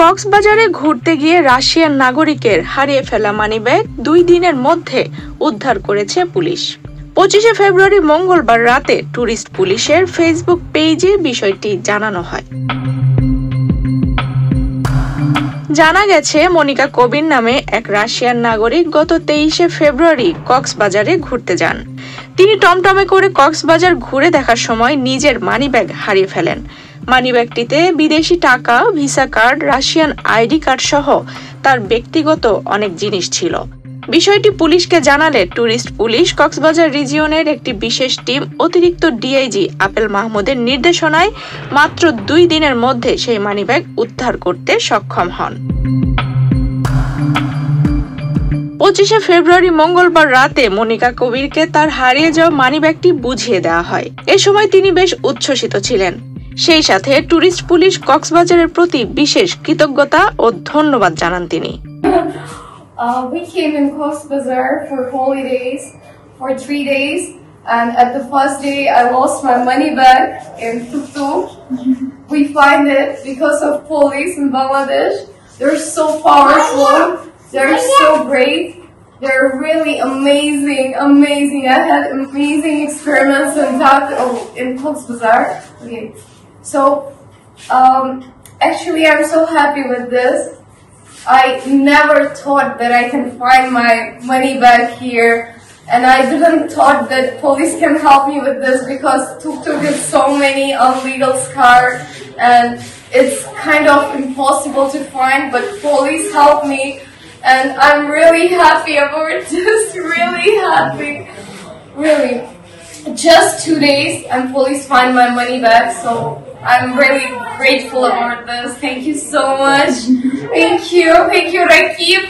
কক্সবাজারে ঘুরতে গিয়ে রাশিয়ান নাগরিকের হারিয়ে ফেলা মানিব্যাগ 2 দিনের মধ্যে উদ্ধার করেছে পুলিশ। 25শে ফেব্রুয়ারি মঙ্গলবার রাতে ট্যুরিস্ট পুলিশের ফেসবুক পেজে বিষয়টি জানানো হয়। জানা গেছে, মনিকা কবির নামে এক রাশিয়ান নাগরিক গত 23শে ফেব্রুয়ারি কক্সবাজারে ঘুরতে যান। তিনি টমটমে করে কক্সবাজার ঘুরে দেখার সময় নিজের মানিব্যাগ হারিয়ে ফেলেন। মানিব্যাগটিতে বিদেশি টাকা, visa card, Russian ID card সহ তার ব্যক্তিগত অনেক জিনিস ছিল। বিষয়টি পুলিশকে জানালে ট্যুরিস্ট পুলিশ কক্সবাজার রিজিয়নের একটি বিশেষ টিম অতিরিক্ত ডিআইজি আপেল মাহমুদের নির্দেশনায় মাত্র 2 দিনের মধ্যে সেই মানিব্যাগ উদ্ধার করতে সক্ষম হন। 25শে ফেব্রুয়ারি মঙ্গলবার রাতে মনিকা কবিরকে তার হারিয়ে যাওয়া মানিব্যাগটি বুঝিয়ে দেওয়া হয়। এ সময় তিনি বেশ উচ্ছ্বসিত ছিলেন। সেই সাথে ট্যুরিস্ট পুলিশ কক্সবাজারের প্রতি বিশেষ কৃতজ্ঞতা ও ধন্যবাদ জানান তিনি। We came in Cox's Bazar for holidays for 3 days, and at the first day I lost my money bag in Tuk-Tuk. We find it because of police in Bangladesh. They're so powerful, they're so great, they're really amazing. I had amazing experiments in Cox's Bazar. Okay, so actually I'm so happy with this. I never thought that I can find my money back here, and I didn't thought that police can help me with this because Tuk-Tuk is so many illegal cars and it's kind of impossible to find, but police helped me and I'm really happy about this, really happy, really. Just 2 days and police find my money back, so I'm really grateful about this. Thank you so much. Thank you, Rakib.